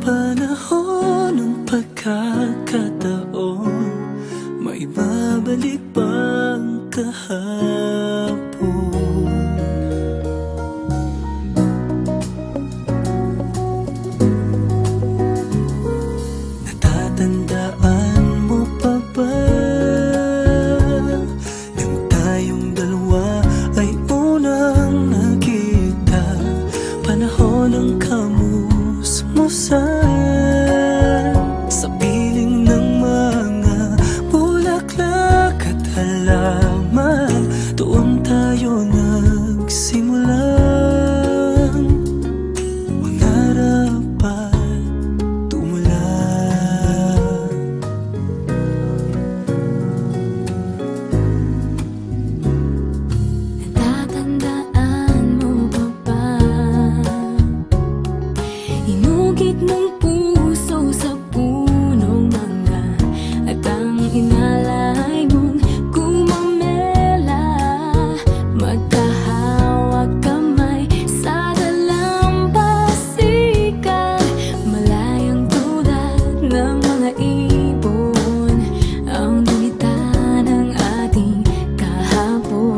Panahon ng pagkakataon, maibabalik bang kahapon? Natatandaan mo pa ba nang tayong dalawa ay unang nakita? Panahon ng kamusmusan sa piling ng mga bulaklak at halaman. Doon tayo nagsimulang mangarap at tumulan. Natatandaan mo ba ba? Inugit ng puso sa punong mangga at ang inalay mong gumamela. Magkahawak kamay sa dalampasigan, malayang tulad ng mga ibon ang gunita ng ating kahapon.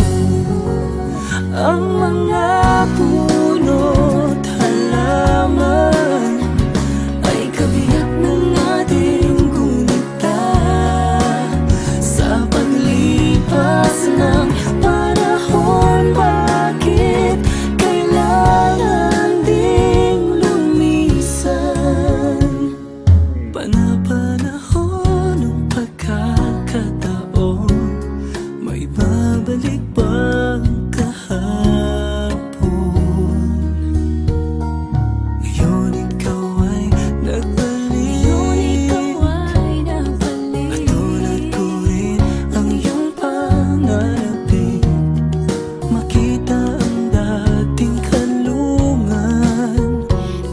Ang mga puno't halaman ay kabiyak ng ating gunita. Sa paglipas ng panahon, bakit kailangan ding lumisan? Panahon ng pagkakataon, may babalik bang kahapon? Ngayon ikaw ay nagbalik, at tulad ko rin ang iyong pangarapin. Makita ang dating kanlungan,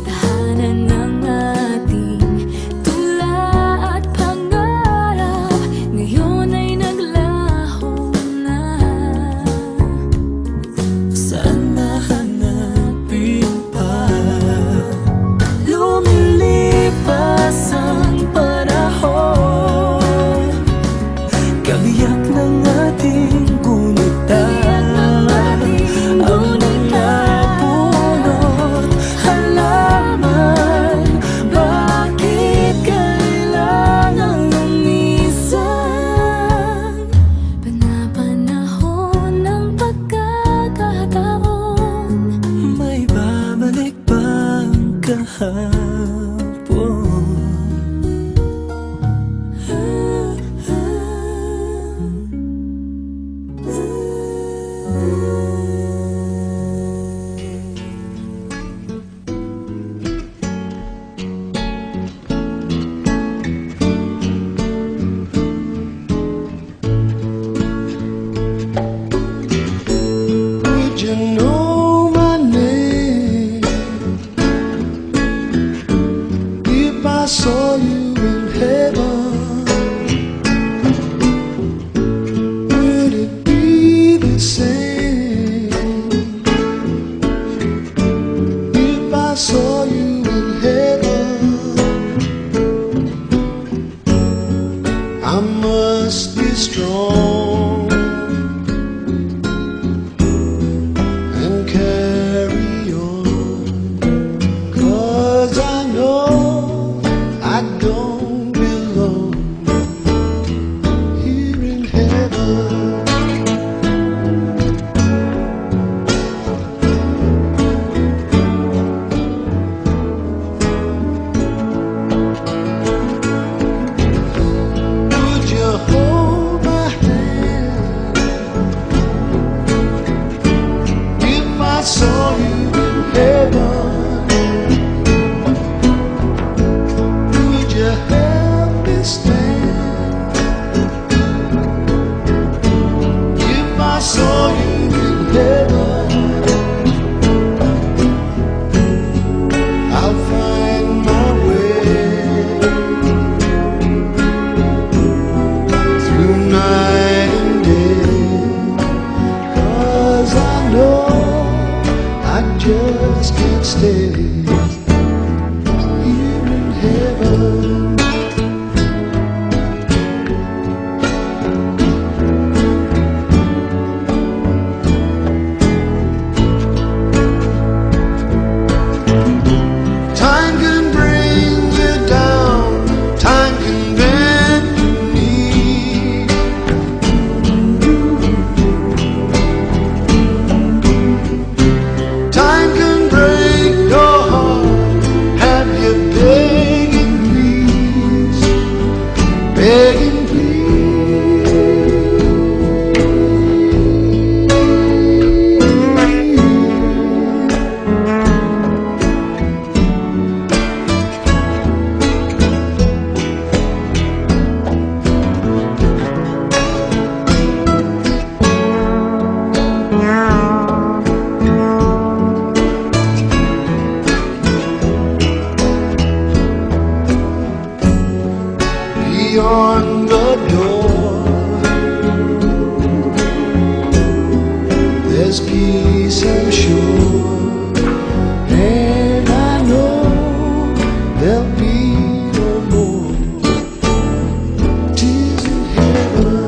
Tahanan ng ating tula at pangarap, ngayon ay naglaho na. saan nahanapin pa? Lumilipas ang panahon, kabiyak ng ating gunita. Ang mga puno't halaman, bakit kailangan lumisan? Panahon ng pagkakataon, May babalik bang kahapon? Would you know my name if I saw you in heaven? Would it be the same if I saw you in heaven? I must be strong and carry on, 'cause I know I don't belong here in heaven. Would you hold my hand if I saw you in heaven? Would you help me stand if I saw you in heaven? I'll find my way. stay here in heaven. Time can bring you down, time can bend your knee. Time can break your heart, have you begging please, begging beyond the door. There's peace, I'm sure, and I know there'll be no more tears in heaven.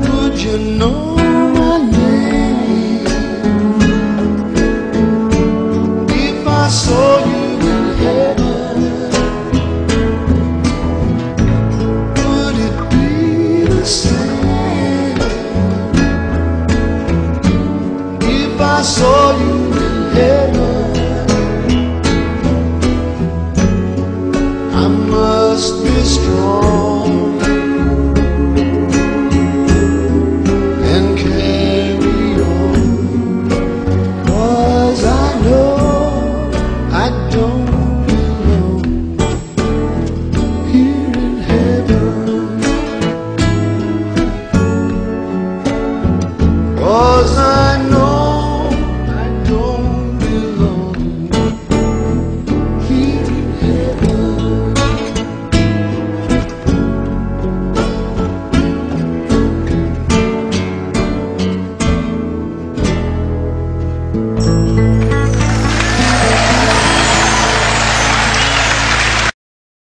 Would you know my name if I saw you in heaven? Would it be the same if I saw you